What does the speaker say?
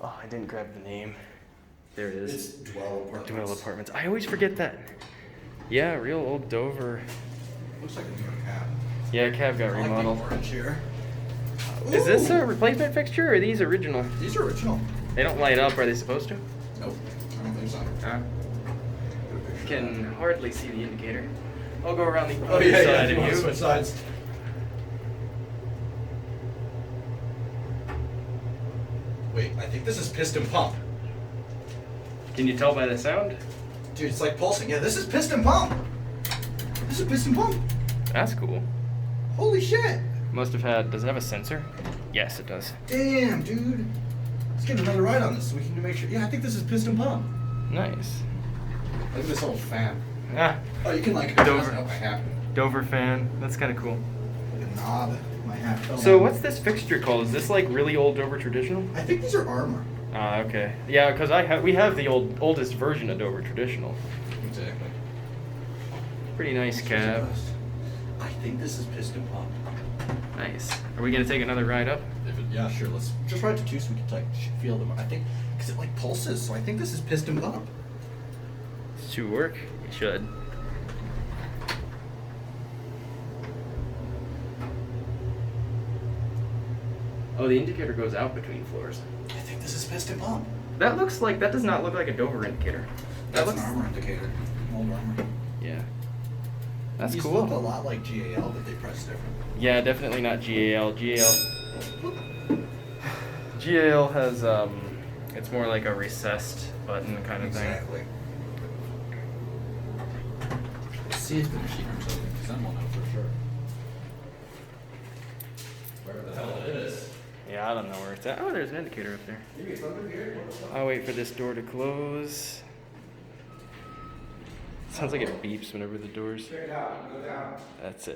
Oh, I didn't grab the name. There it is. It's Dwell Apartments. Dwell Apartments. I always forget that. Yeah, real old Dover. Looks like a newer cab. Yeah, cab got remodeled. I like the orange here. Is this a replacement fixture or are these original? These are original. They don't light up, are they supposed to? Nope, I don't think so. Can hardly see the indicator. I'll go around the Oh other yeah, side yeah. of you. Switch sides. Wait, I think this is piston pump. Can you tell by the sound? Dude, it's like pulsing. Yeah, this is piston pump. This is piston pump. That's cool. Holy shit. Must have had, does it have a sensor? Yes, it does. Damn, dude. Let's get another ride on this so we can make sure. Yeah, I think this is piston pump. Nice. Look at this old fan. Ah, Oh, you can like Dover. adjust my hat. Dover fan. That's kind of cool. Like a knob. My hat fell So down. what's this fixture called? Is this like really old Dover traditional? I think these are armor. Ah, okay. Yeah, because we have the oldest version of Dover traditional. Exactly. Pretty nice cab. I think this is piston pump. Nice. Are we gonna take another ride up? Yeah, sure. Let's just ride to two so we can like feel them. I think because it like pulses, so I think this is piston pump. Should work. It should. Oh, the indicator goes out between floors. I think this is piston pump. That does not look like a Dover indicator. That's an armor indicator. Old armor. Yeah. That's These cool. look a lot like GAL, but they press different. Yeah, definitely not GAL. GAL has it's more like a recessed button kind of Exactly. Let's see if the machine room's open, because then we'll know for sure. Where the hell it is. thing. Yeah, I don't know where it's at. Oh, there's an indicator up there. Maybe it's under here. I'll wait for this door to close. Sounds like it beeps whenever the doors. Check it out. Go down. That's it.